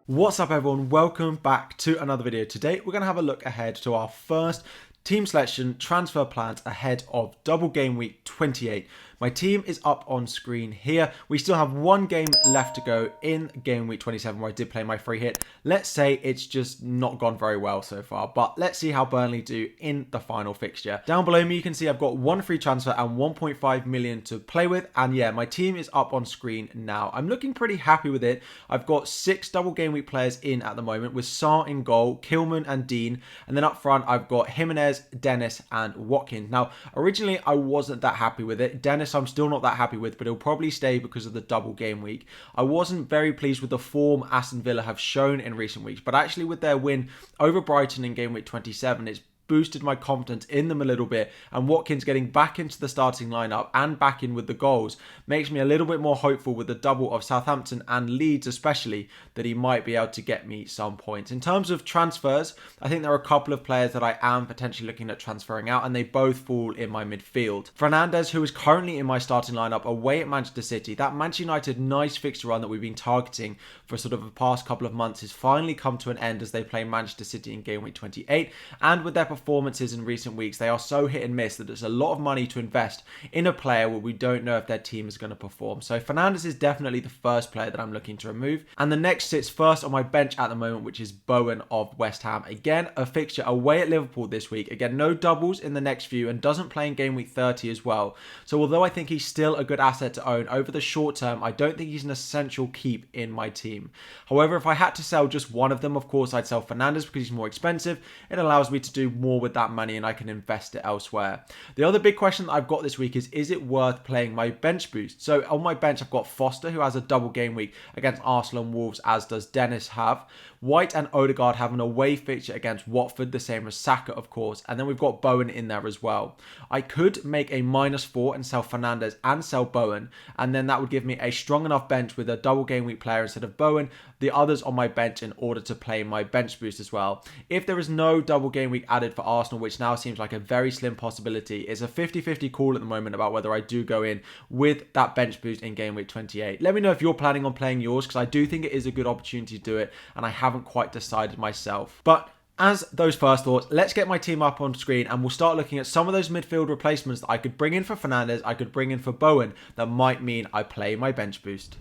What's up everyone, welcome back to another video. Today we're going to have a look ahead to our first team selection transfer plans ahead of double game week 28. My team is up on screen here. We still have one game left to go in game week 27 where I did play my free hit. Let's say it's just not gone very well so far, but let's see how Burnley do in the final fixture. Down below me you can see I've got one free transfer and 1.5 million to play with, and yeah, my team is up on screen now. I'm looking pretty happy with it. I've got 6 double game week players in at the moment with Sarr in goal, Kilman and Dean, and then up front I've got Jimenez, Dennis and Watkins. Now originally I wasn't that happy with it. Dennis I'm still not that happy with, but he'll probably stay because of the double game week. I wasn't very pleased with the form Aston Villa have shown in recent weeks, but actually with their win over Brighton in game week 27, it's boosted my confidence in them a little bit, and Watkins getting back into the starting lineup and back in with the goals makes me a little bit more hopeful with the double of Southampton and Leeds especially that he might be able to get me some points. In terms of transfers, I think there are a couple of players that I am potentially looking at transferring out, and they both fall in my midfield. Fernandes, who is currently in my starting lineup away at Manchester City, that Manchester United nice fixture run that we've been targeting for sort of the past couple of months has finally come to an end as they play Manchester City in game week 28, and with their performances in recent weeks, they are so hit and miss that there's a lot of money to invest in a player where we don't know if their team is going to perform. So Fernandes is definitely the first player that I'm looking to remove, and the next sits first on my bench at the moment, which is Bowen of West Ham. Again, a fixture away at Liverpool this week. Again, no doubles in the next few, and doesn't play in game week 30 as well. So although I think he's still a good asset to own over the short term, I don't think he's an essential keep in my team. However, if I had to sell just one of them, of course I'd sell Fernandes because he's more expensive. It allows me to do more with that money and I can invest it elsewhere. The other big question that I've got this week is it worth playing my bench boost? So on my bench I've got Foster, who has a double game week against Arsenal and Wolves, as does Dennis have. White and Odegaard have an away fixture against Watford, the same as Saka of course, and then we've got Bowen in there as well. I could make a -4 and sell Fernandes and sell Bowen, and then that would give me a strong enough bench with a double game week player instead of Bowen, the others on my bench, in order to play my bench boost as well. If there is no double game week added for Arsenal, which now seems like a very slim possibility, it's a 50-50 call at the moment about whether I do go in with that bench boost in game week 28. Let me know if you're planning on playing yours, because I do think it is a good opportunity to do it, and I haven't quite decided myself. But as those first thoughts, let's get my team up on screen and we'll start looking at some of those midfield replacements that I could bring in for Fernandes, I could bring in for Bowen, that might mean I play my bench boost.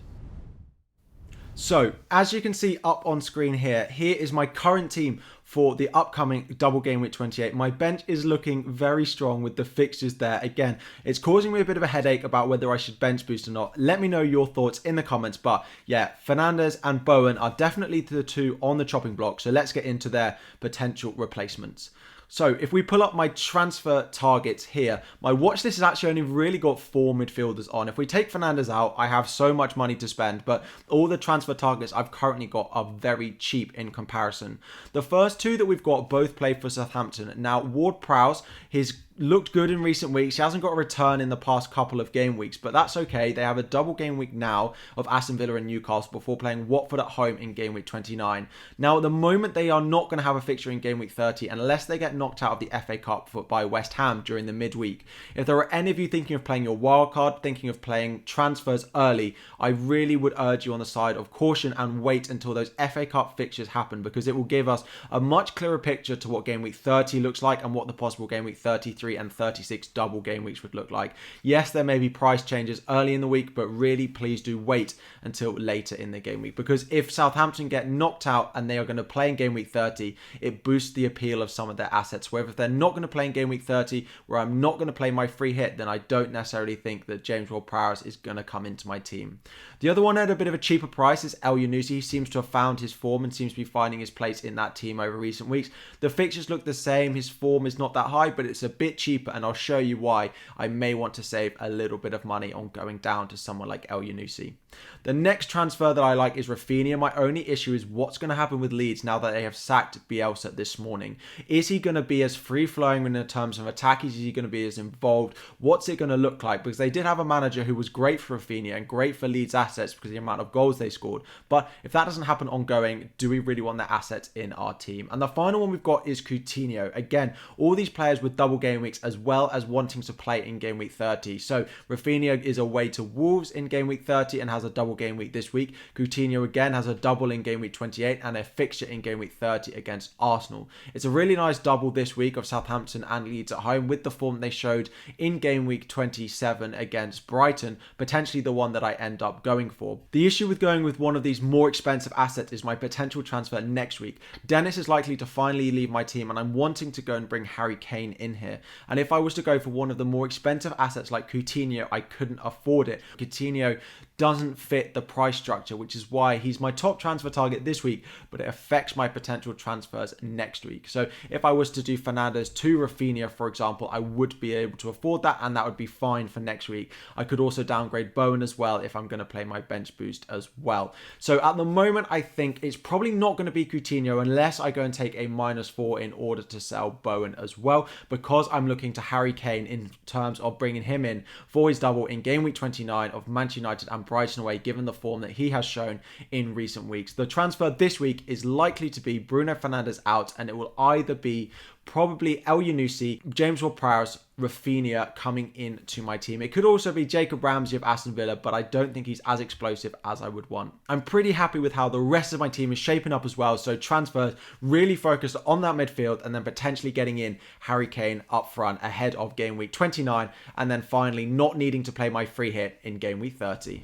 So, as you can see up on screen here is my current team for the upcoming double game week 28. My bench is looking very strong with the fixtures there. Again, it's causing me a bit of a headache about whether I should bench boost or not. Let me know your thoughts in the comments. But yeah, Fernandes and Bowen are definitely the two on the chopping block. So let's get into their potential replacements. So if we pull up my transfer targets here, my watch list has actually only really got 4 midfielders on. If we take Fernandes out, I have so much money to spend, but all the transfer targets I've currently got are very cheap in comparison. The first 2 that we've got both play for Southampton. Now, Ward-Prowse, he's looked good in recent weeks. He hasn't got a return in the past couple of game weeks, but that's okay. They have a double game week now of Aston Villa and Newcastle before playing Watford at home in game week 29. Now, at the moment, they are not going to have a fixture in game week 30 unless they get knocked out of the FA Cup by West Ham during the midweek. If there are any of you thinking of playing your wildcard, thinking of playing transfers early, I really would urge you on the side of caution and wait until those FA Cup fixtures happen, because it will give us a much clearer picture to what game week 30 looks like and what the possible game week 33 and 36 double game weeks would look like. Yes, there may be price changes early in the week, but really please do wait until later in the game week, because if Southampton get knocked out and they are going to play in game week 30, it boosts the appeal of some of their assets. Whereas if they're not going to play in game week 30, where I'm not going to play my free hit, then I don't necessarily think that James Ward-Prowse is going to come into my team. The other one at a bit of a cheaper price is Januzzi. He seems to have found his form and seems to be finding his place in that team over recent weeks. The fixtures look the same. His form is not that high, but it's a bit cheaper, and I'll show you why I may want to save a little bit of money on going down to someone like Januzzi. The next transfer that I like is Rafinha. My only issue is what's going to happen with Leeds now that they have sacked Bielsa this morning. Is he going to be as free-flowing in terms of attack? Is he going to be as involved? What's it going to look like? Because they did have a manager who was great for Rafinha and great for Leeds assets because of the amount of goals they scored. But if that doesn't happen ongoing, do we really want their assets in our team? And the final one we've got is Coutinho. Again, all these players with double game game weeks as well as wanting to play in game week 30. So Rafinha is away to Wolves in game week 30 and has a double game week this week. Coutinho again has a double in game week 28 and a fixture in game week 30 against Arsenal. It's a really nice double this week of Southampton and Leeds at home with the form they showed in game week 27 against Brighton, potentially the one that I end up going for. The issue with going with one of these more expensive assets is my potential transfer next week. Dennis is likely to finally leave my team and I'm wanting to go and bring Harry Kane in here. And if I was to go for one of the more expensive assets like Coutinho, I couldn't afford it. Coutinho doesn't fit the price structure, which is why he's my top transfer target this week, but it affects my potential transfers next week. So if I was to do Fernandes to Rafinha, for example, I would be able to afford that and that would be fine for next week. I could also downgrade Bowen as well if I'm going to play my bench boost as well. So at the moment, I think it's probably not going to be Coutinho unless I go and take a -4 in order to sell Bowen as well, because I'm looking to Harry Kane in terms of bringing him in for his double in game week 29 of Manchester United and Brighton away, given the form that he has shown in recent weeks. The transfer this week is likely to be Bruno Fernandes out, and it will either be probably El Januzzi, James Ward-Prowse, Rafinha coming into my team. It could also be Jacob Ramsey of Aston Villa, but I don't think he's as explosive as I would want. I'm pretty happy with how the rest of my team is shaping up as well, so transfers really focused on that midfield and then potentially getting in Harry Kane up front ahead of game week 29 and then finally not needing to play my free hit in game week 30.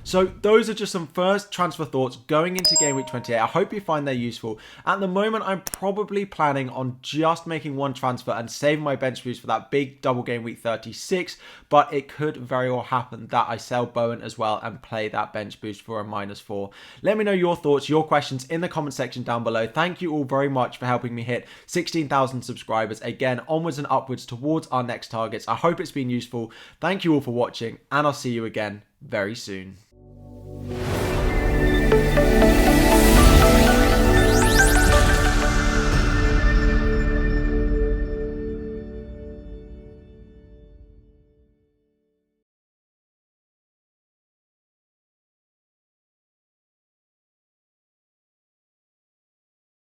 So those are just some first transfer thoughts going into game week 28. I hope you find they're useful. At the moment, I'm probably planning on just making one transfer and saving my bench boost for that big double game week 36, but it could very well happen that I sell Bowen as well and play that bench boost for a -4. Let me know your thoughts, your questions in the comment section down below. Thank you all very much for helping me hit 16,000 subscribers. Again, onwards and upwards towards our next targets. I hope it's been useful. Thank you all for watching, and I'll see you again very soon.